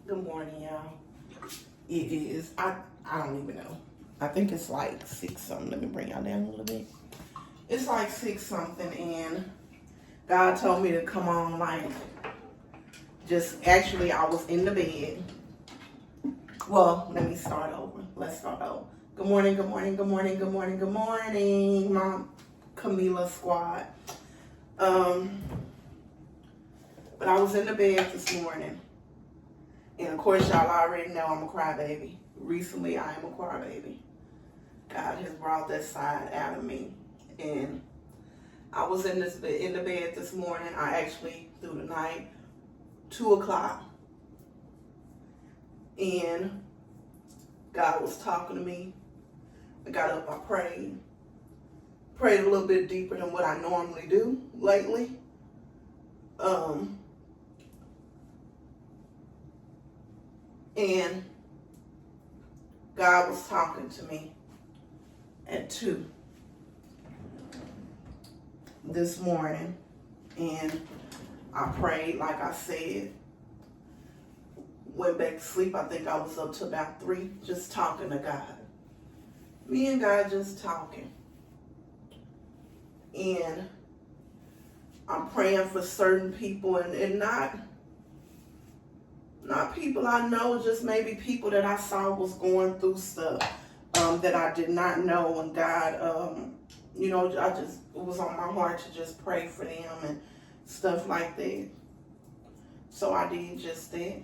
Good morning, y'all. It is, I don't even know. I think it's like 6 something. Let me bring y'all down a little bit. It's like 6 something, and God told me to come on, actually, I was in the bed. Well, let me start over. Let's start over. Good morning, good morning, good morning, good morning, good morning, Mom Camila squad. But I was in the bed this morning. And of course, y'all already know I'm a crybaby. Recently, I am a crybaby. God has brought that side out of me. And I was in the bed this morning. I actually, through the night, 2 o'clock. And God was talking to me. I got up, I prayed. Prayed a little bit deeper than what I normally do lately. And God was talking to me at 2 this morning. And I prayed, like I said. Went back to sleep. I think I was up to about 3, just talking to God. Me and God just talking. And I'm praying for certain people and not people I know, just maybe people that I saw was going through stuff that I did not know. And God, it was on my heart to just pray for them and stuff like that. So I did just that.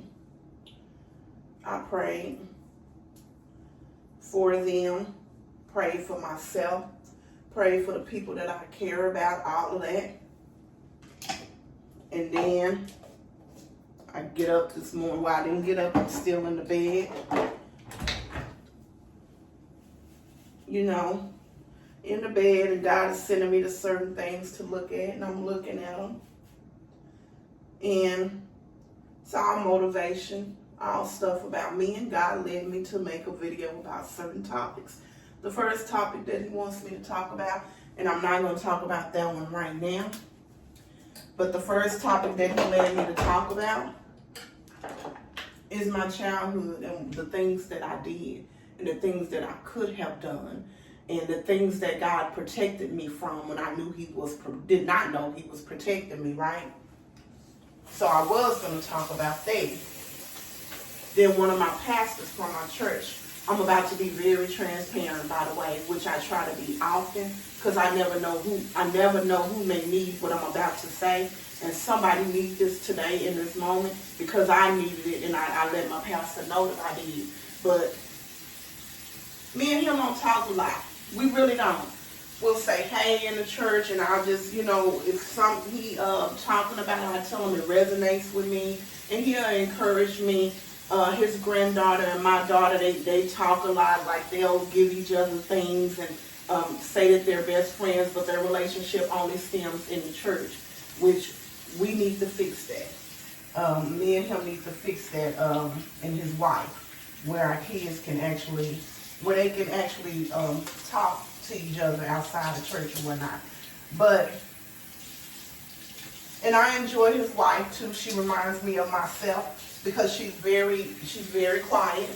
I prayed for them, prayed for myself, prayed for the people that I care about, all of that. And then I get up this morning. Well, I didn't get up. I'm still in the bed. In the bed, and God is sending me to certain things to look at, and I'm looking at them. And it's all motivation, all stuff about me, and God led me to make a video about certain topics. The first topic that He wants me to talk about, and I'm not going to talk about that one right now, but the first topic that He led me to talk about is my childhood and the things that I did and the things that I could have done and the things that God protected me from when I did not know He was protecting me, right? So I was going to talk about that. Then one of my pastors from my church, I'm about to be very transparent, by the way, which I try to be often, because I never know who may need what I'm about to say. And somebody needs this today in this moment, because I needed it, and I let my pastor know that I did. But me and him don't talk a lot. We really don't. We'll say hey in the church, and I'll just, if something he talking about, I tell him it resonates with me, and he'll encourage me. His granddaughter and my daughter, they talk a lot, like they'll give each other things and say that they're best friends, but their relationship only stems in the church, which we need to fix that. Me and him need to fix that, and his wife, where our kids can actually talk to each other outside of church and whatnot. And I enjoy his wife too. She reminds me of myself because she's very quiet,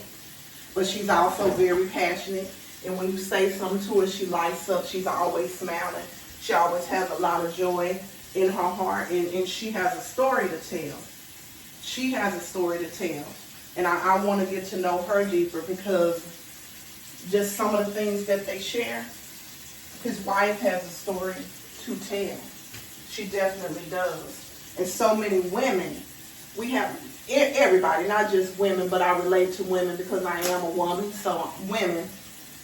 but she's also very passionate. And when you say something to her, she lights up. She's always smiling. She always has a lot of joy in her heart, and she has a story to tell. She has a story to tell. And I want to get to know her deeper, because just some of the things that they share, his wife has a story to tell. She definitely does. And so many women, we have, everybody, not just women, but I relate to women because I am a woman, so women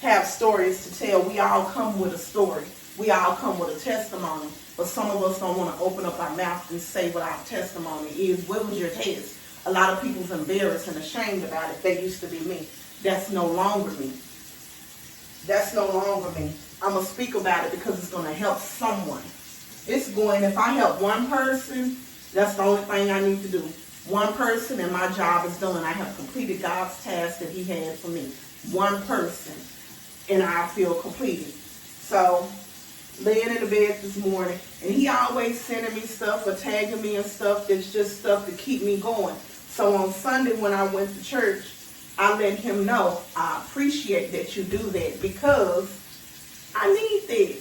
have stories to tell. We all come with a story. We all come with a testimony. But some of us don't want to open up our mouth and say what our testimony is. What was your test? A lot of people's embarrassed and ashamed about it. They used to be me. That's no longer me. That's no longer me. I'm going to speak about it because it's going to help someone. If I help one person, that's the only thing I need to do. One person and my job is done. I have completed God's task that He had for me. One person and I feel completed. So, laying in the bed this morning, and He always sending me stuff or tagging me and stuff that's just stuff to keep me going. So on Sunday when I went to church, I let him know I appreciate that you do that because I need that.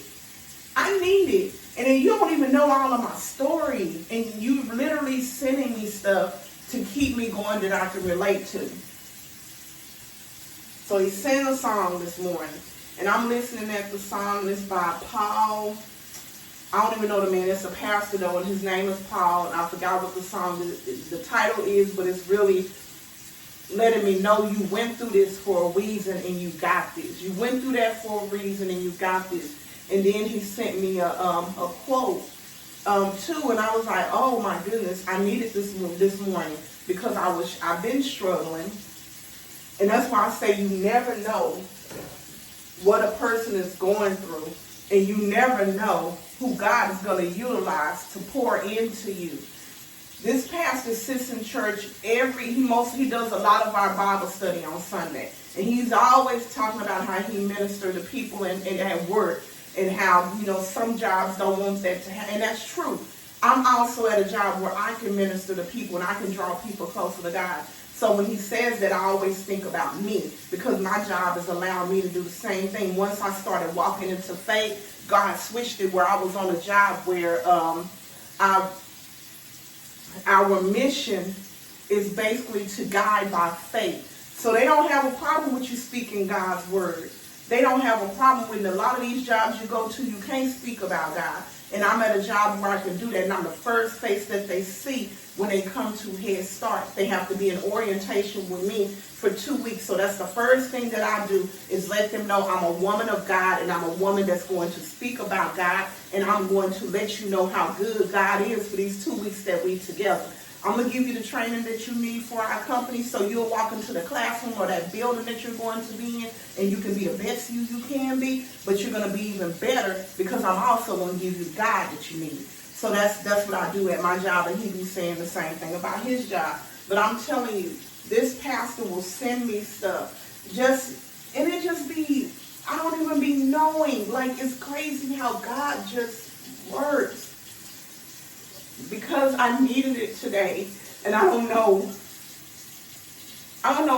I need it. And then you don't even know all of my story. And you literally sending me stuff to keep me going that I can relate to. So he sang a song this morning. And I'm listening at the song. It's by Paul. I don't even know the man. It's a pastor though. And his name is Paul. And I forgot what the song, the title is. But it's really letting me know you went through this for a reason and you got this. You went through that for a reason and you got this. And then he sent me a quote too, and I was like, oh my goodness, I needed this morning because I've been struggling, and that's why I say you never know what a person is going through, and you never know who God is going to utilize to pour into you. This pastor sits in church he does a lot of our Bible study on Sunday, and he's always talking about how he ministers to people and at work. And how, some jobs don't want that to happen. And that's true. I'm also at a job where I can minister to people and I can draw people closer to God. So when he says that, I always think about me because my job is allowing me to do the same thing. Once I started walking into faith, God switched it where I was on a job where our mission is basically to guide by faith. So they don't have a problem with you speaking God's word. They don't have a problem with a lot of these jobs you go to, you can't speak about God. And I'm at a job where I can do that. And I'm the first face that they see when they come to Head Start. They have to be in orientation with me for 2 weeks. So that's the first thing that I do is let them know I'm a woman of God and I'm a woman that's going to speak about God. And I'm going to let you know how good God is for these 2 weeks that we together. I'm going to give you the training that you need for our company so you'll walk into the classroom or that building that you're going to be in and you can be the best you can be, but you're going to be even better because I'm also going to give you the guide that you need. So that's what I do at my job, and he be saying the same thing about his job. But I'm telling you, this pastor will send me stuff and it just be, I don't even be knowing. Like, it's crazy how God just works. Because I needed it today, and I don't know,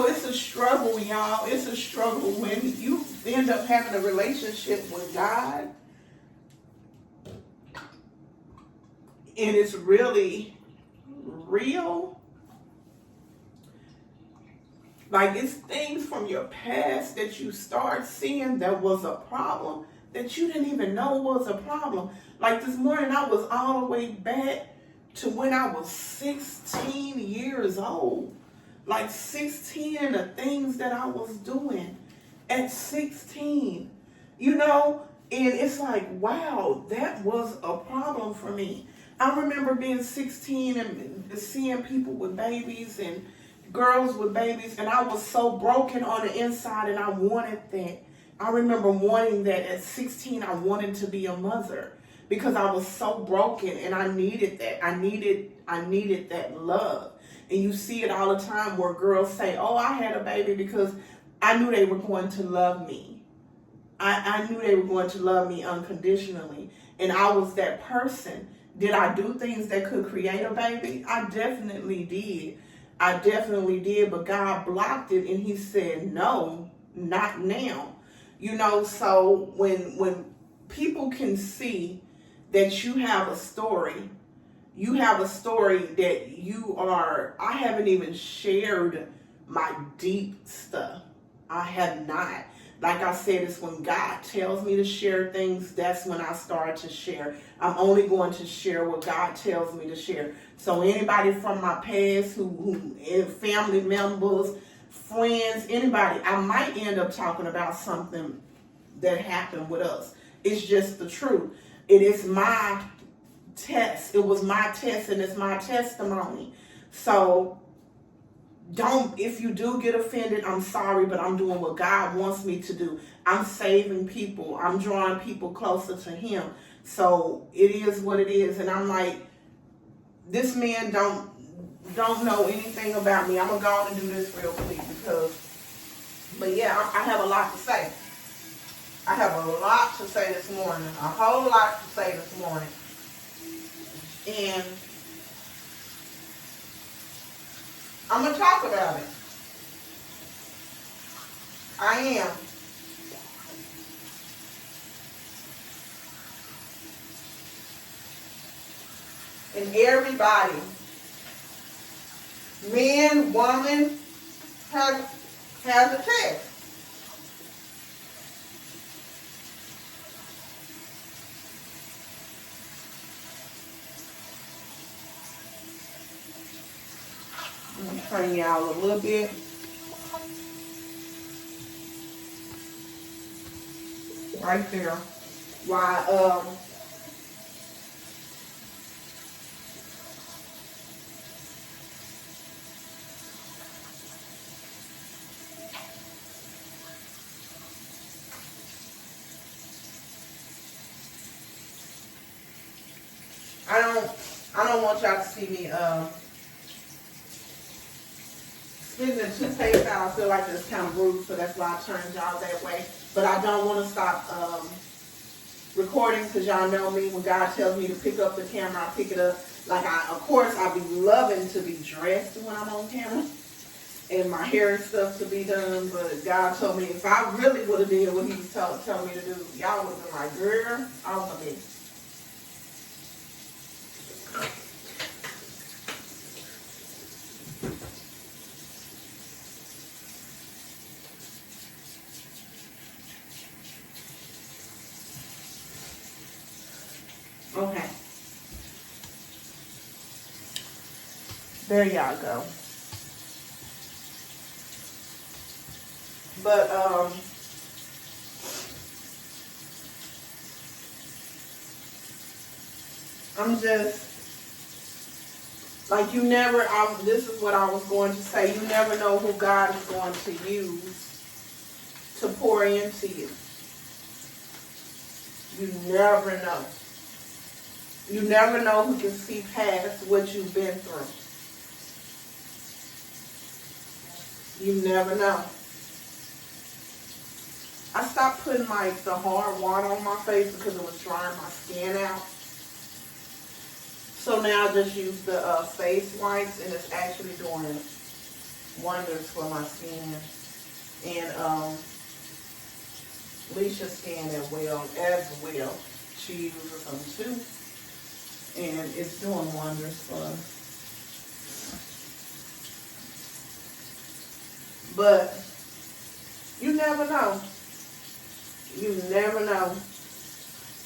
it's a struggle, y'all. It's a struggle when you end up having a relationship with God, and it's really real. Like, it's things from your past that you start seeing that was a problem that you didn't even know was a problem. Like this morning, I was all the way back to when I was 16 years old. Like 16 and the things that I was doing at 16. And it's like, wow, that was a problem for me. I remember being 16 and seeing people with babies and girls with babies, and I was so broken on the inside, and I wanted that. I remember wanting that at 16. I wanted to be a mother because I was so broken and I needed that. I needed that love. And you see it all the time where girls say, oh, I had a baby because I knew they were going to love me. I knew they were going to love me unconditionally. And I was that person. Did I do things that could create a baby? I definitely did. But God blocked it and he said, no, not now. So when people can see that you have a story that I haven't even shared my deep stuff. I have not. Like I said, it's when God tells me to share things, that's when I start to share. I'm only going to share what God tells me to share. So anybody from my past, who family members, friends, anybody, I might end up talking about something that happened with us. It's just the truth. It is my test. It was my test and it's my testimony. So if you do get offended, I'm sorry, but I'm doing what God wants me to do. I'm saving people. I'm drawing people closer to him. So it is what it is. And I'm like, this man don't know anything about me. I'm going to go on and do this real quick but yeah, I have a lot to say. I have a lot to say this morning. A whole lot to say this morning. And I'm going to talk about it. I am. And everybody, man, woman, has a test. Let me turn you out a little bit. Right there. Why, I don't want y'all to see me, spitting the toothpaste out. I feel like it's kind of rude, so that's why I turned y'all that way. But I don't want to stop recording, because y'all know me. When God tells me to pick up the camera, I pick it up. Like, of course, I be loving to be dressed when I'm on camera and my hair and stuff to be done. But God told me if I really would have did what He was telling me to do, y'all would have been like, girl, I was a bitch. Okay. There y'all go. But, I'm just, like, this is what I was going to say. You never know who God is going to use to pour into you. You never know. You never know who can see past what you've been through. You never know. I stopped putting the hard water on my face because it was drying my skin out. So now I just use the face wipes, and it's actually doing wonders for my skin. And Alicia's skin as well. She uses them too. And it's doing wonders for us. But you never know. You never know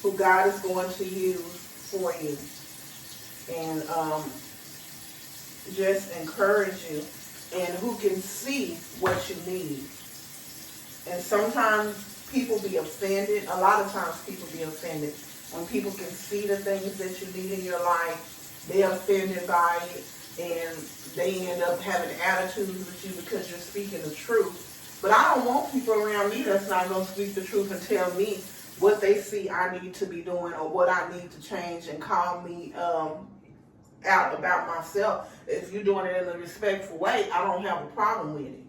who God is going to use for you. And just encourage you. And who can see what you need. And sometimes people be offended. A lot of times people be offended. When people can see the things that you need in your life, they're offended by it, and they end up having attitudes with you because you're speaking the truth. But I don't want people around me that's not going to speak the truth and tell me what they see I need to be doing or what I need to change and call me out about myself. If you're doing it in a respectful way, I don't have a problem with it.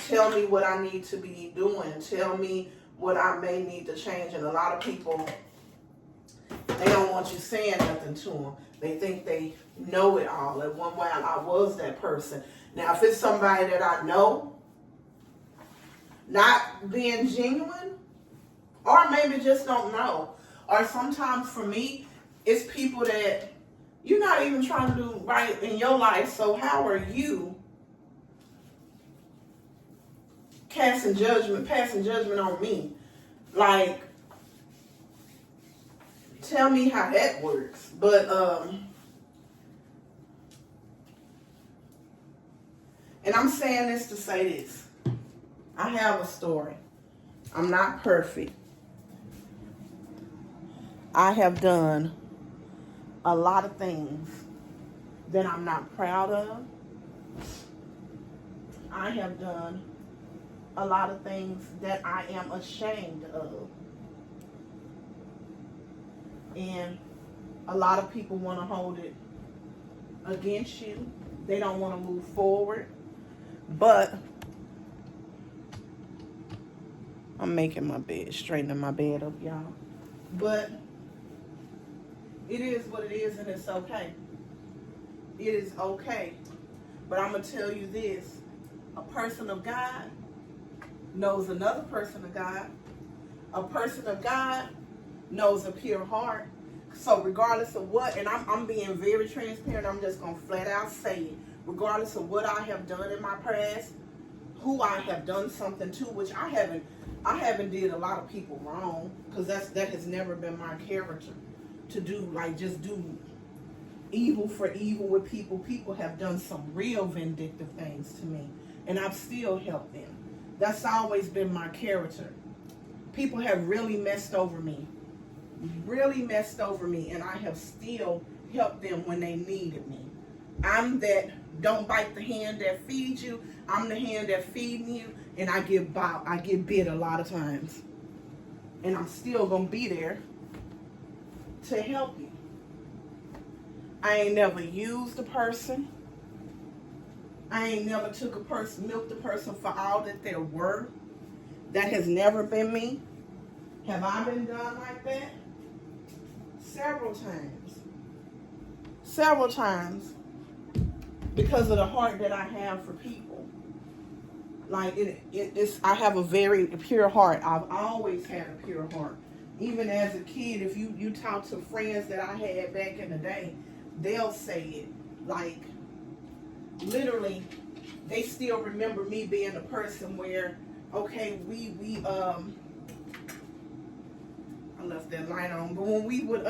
Tell me what I need to be doing. Tell me what I may need to change. And a lot of people, they don't want you saying nothing to them. They think they know it all. At one while, I was that person. Now, if it's somebody that I know, not being genuine, or maybe just don't know. Or sometimes for me, it's people that you're not even trying to do right in your life. So how are you passing judgment on me? Like, tell me how that works. But and I'm saying this to say this. I have a story. I'm not perfect. I have done a lot of things that I'm not proud of. I have done a lot of things that I am ashamed of. And a lot of people want to hold it against you. They don't want to move forward. But I'm making my bed, straightening my bed up, y'all. But it is what it is, and it's okay. It is okay. But I'm going to tell you this. A person of God knows another person of God. A person of God knows a pure heart. So regardless of what, and I'm being very transparent, I'm just going to flat out say it. Regardless of what I have done in my past, who I have done something to, which I haven't did a lot of people wrong, because that has never been my character to do, like just do evil for evil with people. People have done some real vindictive things to me, and I've still helped them. That's always been my character. People have really messed over me, and I have still helped them when they needed me. I'm that don't bite the hand that feeds you. I'm the hand that feeds you, and I get bit a lot of times. And I'm still going to be there to help you. I ain't never used a person. I ain't never took a person, milked a person for all that they're worth. That has never been me. Have I been done like that? Several times. Several times. Because of the heart that I have for people. Like it's I have a very pure heart. I've always had a pure heart. Even as a kid, if you talk to friends that I had back in the day, they'll say it. Like, literally, they still remember me being a person where, okay, I left that light on, but when we would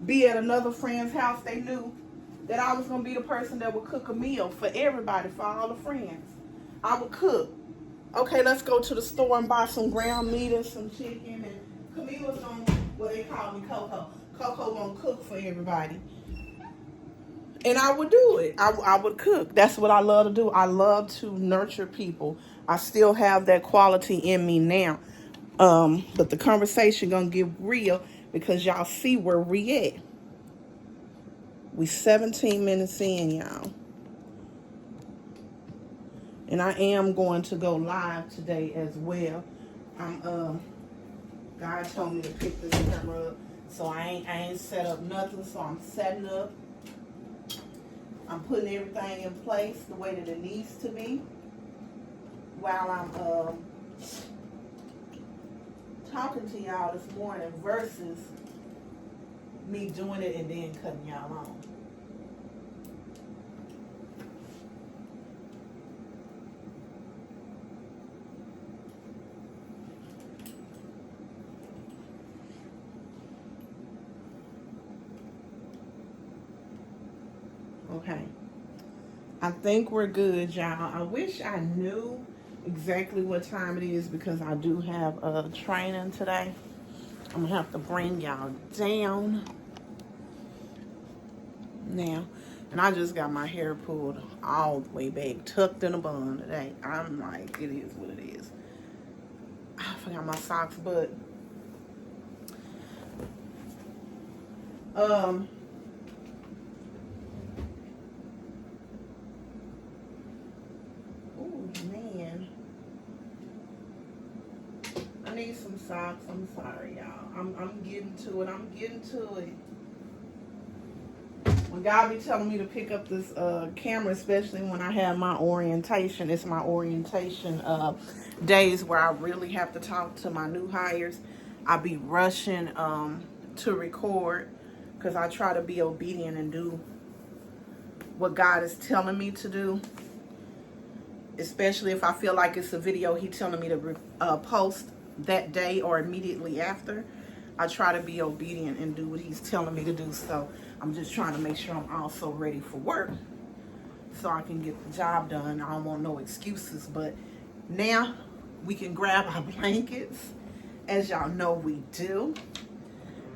be at another friend's house, they knew that I was going to be the person that would cook a meal for everybody, for all the friends. I would cook. Okay, let's go to the store and buy some ground meat and some chicken. And Camila's going to, well, they call me Coco. Coco going to cook for everybody. And I would do it. I would cook. That's what I love to do. I love to nurture people. I still have that quality in me now. But the conversation going to get real because y'all see where we at. We 17 minutes in, y'all. And I am going to go live today as well. God told me to pick this camera up. So I ain't set up nothing. So I'm setting up. I'm putting everything in place the way that it needs to be. While I'm talking to y'all this morning versus me doing it and then cutting y'all off. Okay. I think we're good, y'all. I wish I knew exactly what time it is because I do have a training today. I'm going to have to bring y'all down now. And I just got my hair pulled all the way back, tucked in a bun today. I'm like, it is what it is. I forgot my socks, but oh man, I need some socks. I'm sorry, y'all. I'm getting to it. I'm getting to it. When God be telling me to pick up this camera, especially when I have my orientation, it's my orientation days where I really have to talk to my new hires. I be rushing to record because I try to be obedient and do what God is telling me to do. Especially if I feel like it's a video He's telling me to post that day or immediately after. I try to be obedient and do what He's telling me to do. So I'm just trying to make sure I'm also ready for work so I can get the job done. I don't want no excuses, but now we can grab our blankets, as y'all know we do,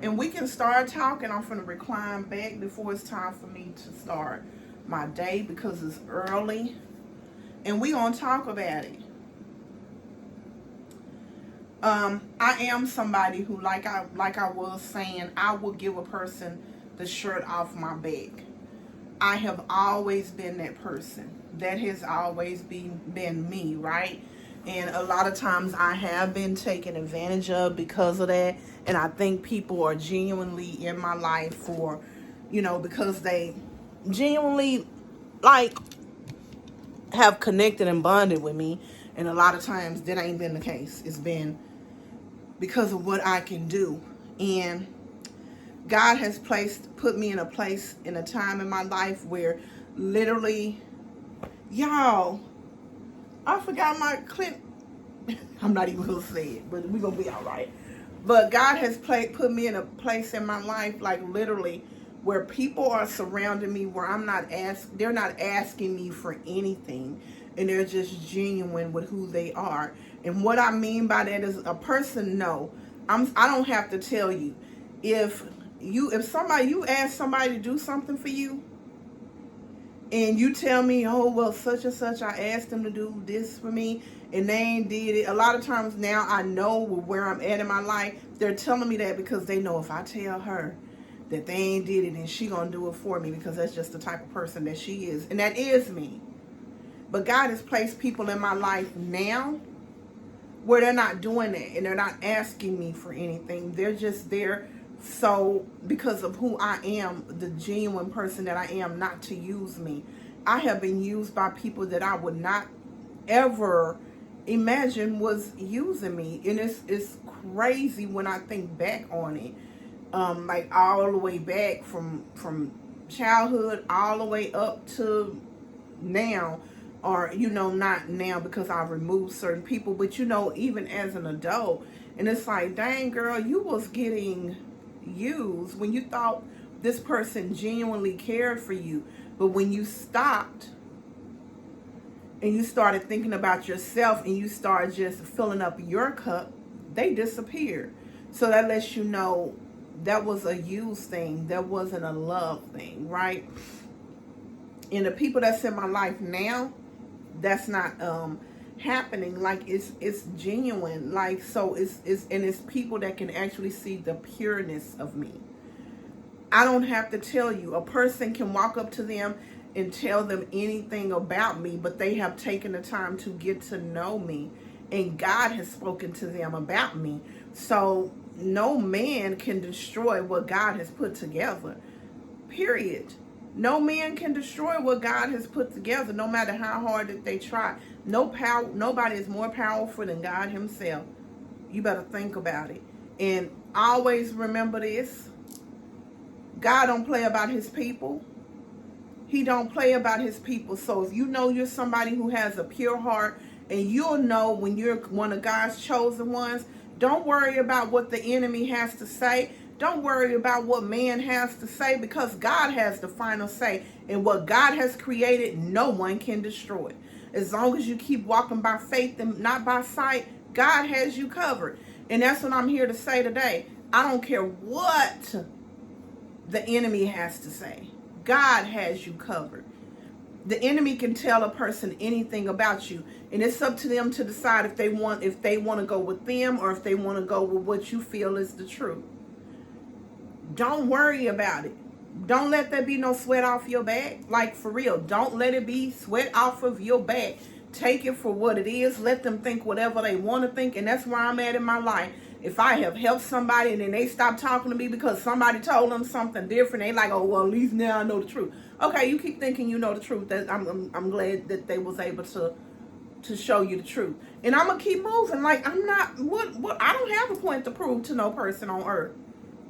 and we can start talking. I'm gonna recline back before it's time for me to start my day because it's early, and we gonna talk about it. I am somebody who, like I was saying, I will give a person the shirt off my back. I have always been that person. That has always been me, right? And a lot of times I have been taken advantage of because of that. And I think people are genuinely in my life for, because they genuinely, like, have connected and bonded with me. And a lot of times that ain't been the case. It's been because of what I can do. And God has put me in a place, in a time in my life where literally, y'all, I forgot my clip. I'm not even gonna say it, but we're gonna be all right. But God has put me in a place in my life, like literally, where people are surrounding me, where they're not asking me for anything, and they're just genuine with who they are. And what I mean by that is, a person I don't have to tell you. If you ask somebody to do something for you, and you tell me, oh, well, such and such, I asked them to do this for me, and they ain't did it. A lot of times now I know where I'm at in my life. They're telling me that because they know if I tell her that they ain't did it, and she gonna do it for me, because that's just the type of person that she is. And that is me. But God has placed people in my life now where they're not doing that, and they're not asking me for anything. They're just there so because of who I am, the genuine person that I am, not to use me. I have been used by people that I would not ever imagine was using me. And it's crazy when I think back on it. Like all the way back from childhood all the way up to now. Or, not now because I've removed certain people, but even as an adult. And it's like, dang, girl, you was getting used when you thought this person genuinely cared for you. But when you stopped and you started thinking about yourself and you started just filling up your cup, they disappeared. So that lets you know that was a use thing. That wasn't a love thing, right? And the people that's in my life now, that's not happening. Like it's genuine. Like, so it's people that can actually see the pureness of me. I don't have to tell you. A person can walk up to them and tell them anything about me, but they have taken the time to get to know me, and God has spoken to them about me. So no man can destroy what God has put together. Period. No man can destroy what God has put together, no matter how hard that they try. Nobody is more powerful than God himself. You better think about it. And always remember this. God don't play about his people. He don't play about his people. So if you know you're somebody who has a pure heart, and you'll know when you're one of God's chosen ones, don't worry about what the enemy has to say. Don't worry about what man has to say, because God has the final say. And what God has created, no one can destroy. As long as you keep walking by faith and not by sight, God has you covered. And that's what I'm here to say today. I don't care what the enemy has to say. God has you covered. The enemy can tell a person anything about you, and it's up to them to decide if they want to go with them, or if they want to go with what you feel is the truth. Don't worry about it. Don't let there be no sweat off your back. Like, for real, don't let it be sweat off of your back. Take it for what it is. Let them think whatever they want to think, and that's where I'm at in my life. If I have helped somebody and then they stop talking to me because somebody told them something different, they like, oh, well, at least now I know the truth. Okay, you keep thinking you know the truth. That I'm glad that they was able to show you the truth. And I'm gonna keep moving. Like, I'm not what I don't have a point to prove to no person on earth.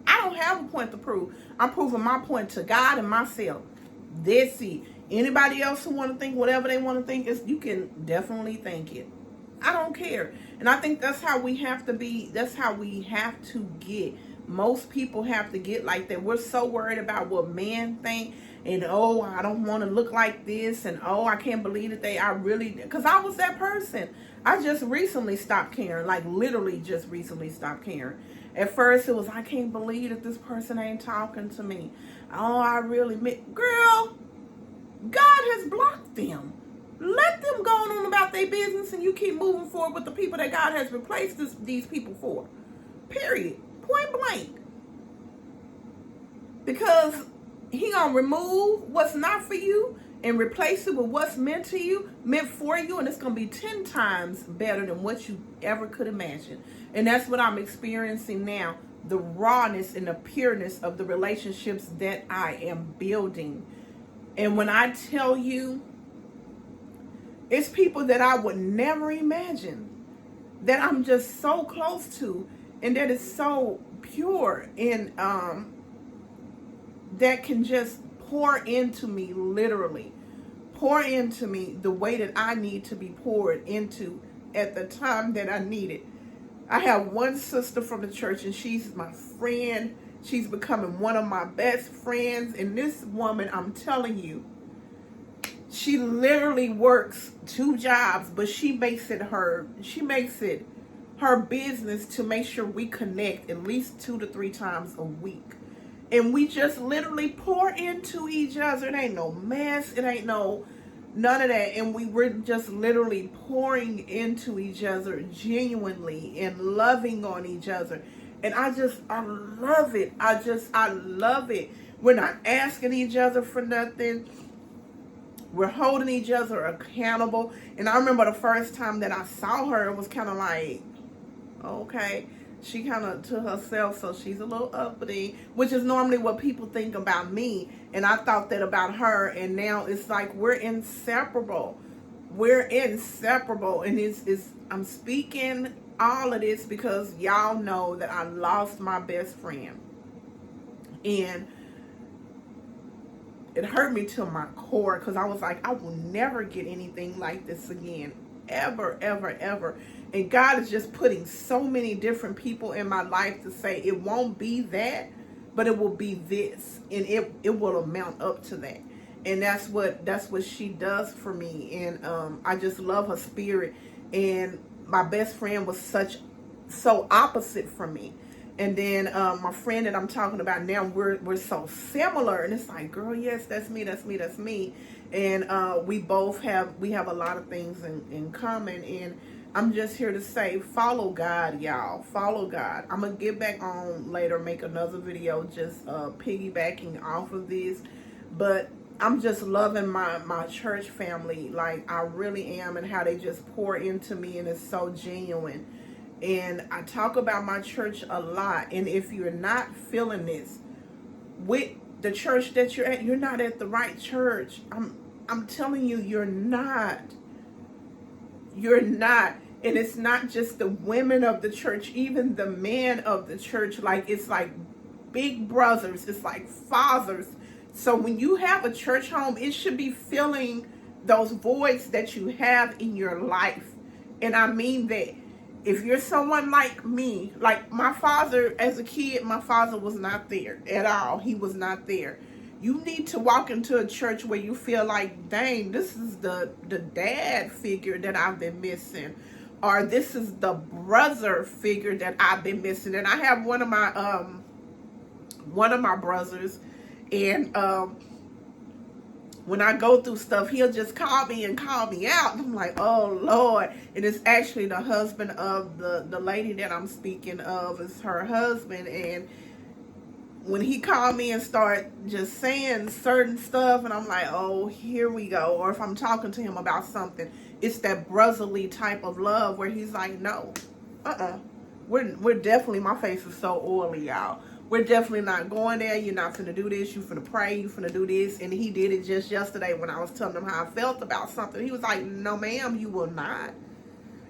I don't have a point to prove. I'm proving my point to God and myself. That's it. Anybody else who want to think whatever they want to think, you can definitely think it. I don't care. And I think that's how we have to be. That's how we have to get. Most people have to get like that. We're so worried about what men think. And, oh, I don't want to look like this. And, oh, I can't believe that because I was that person. I just recently stopped caring. Like, literally just recently stopped caring. At first, it was, I can't believe that this person ain't talking to me. Oh, girl, God has blocked them. Let them go on about their business, and you keep moving forward with the people that God has replaced these people for. Period. Point blank. Because he gonna remove what's not for you and replace it with what's meant for you, and it's gonna be 10 times better than what you ever could imagine. And that's what I'm experiencing now. The rawness and the pureness of the relationships that I am building. And when I tell you, it's people that I would never imagine that I'm just so close to, and that is so pure, and that can just pour into me, literally pour into me the way that I need to be poured into at the time that I need it. I have one sister from the church, and she's my friend. She's becoming one of my best friends. And this woman, I'm telling you, she literally works 2 jobs, but she makes it her business to make sure we connect at least 2 to 3 times a week. And we just literally pour into each other. It ain't no mess. It ain't none of that. And we're just literally pouring into each other genuinely and loving on each other. And I love it. I love it. We're not asking each other for nothing. We're holding each other accountable. And I remember the first time that I saw her, it was kind of like, okay, she kind of to herself, so she's a little uppity, which is normally what people think about me. And I thought that about her, and now it's like we're inseparable. We're inseparable. And I'm speaking all of this because y'all know that I lost my best friend. And it hurt me to my core, because I was like, I will never get anything like this again. Ever, ever, ever. And God is just putting so many different people in my life to say it won't be that, but it will be this. And it will amount up to that. And that's what she does for me. And I just love her spirit. And my best friend was so opposite from me. And then my friend that I'm talking about now, we're so similar. And it's like, girl, yes, that's me, that's me, that's me. And we have a lot of things in common. And I'm just here to say, follow God, y'all. Follow God. I'm going to get back on later, make another video just piggybacking off of this. But I'm just loving my church family. Like, I really am. And how they just pour into me. And it's so genuine. And I talk about my church a lot. And if you're not feeling this with the church that you're at, you're not at the right church. I'm telling you, you're not. You're not. And it's not just the women of the church, even the men of the church. Like, it's like big brothers. It's like fathers. So when you have a church home, it should be filling those voids that you have in your life. And I mean that. If you're someone like me, like my father, as a kid, my father was not there at all. He was not there. You need to walk into a church where you feel like, dang, this is the dad figure that I've been missing. Or this is the brother figure that I've been missing. And I have one of my brothers, and when I go through stuff, he'll just call me out. And I'm like, oh, Lord. And it's actually the husband of the lady that I'm speaking of. Is her husband. And when he called me and start just saying certain stuff, and I'm like, oh, here we go. Or if I'm talking to him about something, it's that brotherly type of love where he's like, no, we're definitely, my face is so oily, y'all. We're definitely not going there. You're not finna do this. You finna pray. You finna do this. And he did it just yesterday when I was telling him how I felt about something. He was like, no, ma'am, you will not.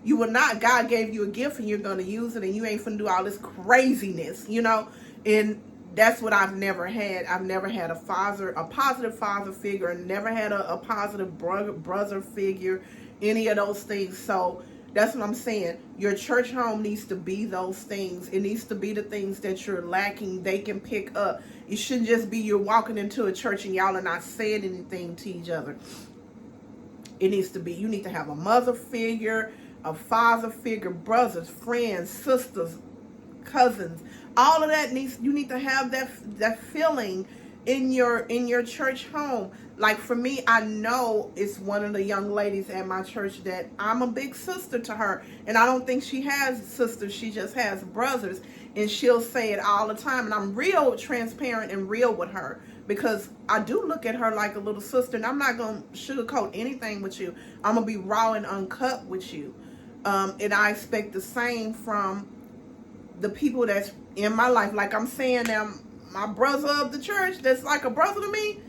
You will not. God gave you a gift and you're going to use it, and you ain't finna do all this craziness, you know? And that's what I've never had. I've never had a positive father figure, and never had a positive brother figure, any of those things. So that's what I'm saying. Your church home needs to be those things. It needs to be the things that you're lacking. They can pick up. It shouldn't just be you're walking into a church and y'all are not saying anything to each other. It needs to be, you need to have a mother figure, a father figure, brothers, friends, sisters, cousins. All of that you need to have that feeling in your church home. Like for me, I know it's one of the young ladies at my church that I'm a big sister to her. And I don't think she has sisters. She just has brothers. And she'll say it all the time. And I'm real transparent and real with her, because I do look at her like a little sister. And I'm not going to sugarcoat anything with you. I'm going to be raw and uncut with you. And I expect the same from the people that's in my life. Like I'm saying now, my brother of the church that's like a brother to me,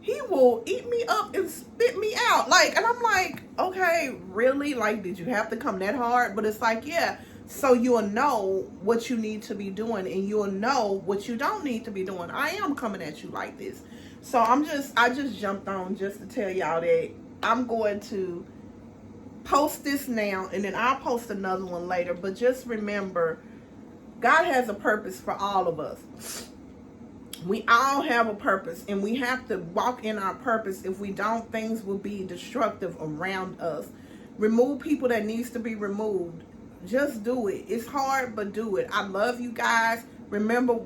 he will eat me up and spit me out. Like, and I'm like, okay, really? Like, did you have to come that hard? But it's like, yeah, so you'll know what you need to be doing and you'll know what you don't need to be doing. I am coming at you like this. So I just jumped on just to tell y'all that I'm going to post this now and then I'll post another one later. But just remember, God has a purpose for all of us. We all have a purpose and we have to walk in our purpose. If we don't, things will be destructive around us. Remove people that needs to be removed. Just do it. It's hard, but do it. I love you guys. Remember,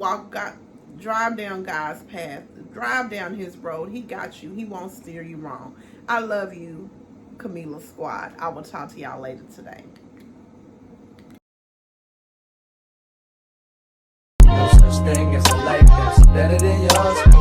drive down God's path. Drive down his road. He got you. He won't steer you wrong. I love you, Camila Squad. I will talk to y'all later today. No such thing as a life that's better than yours.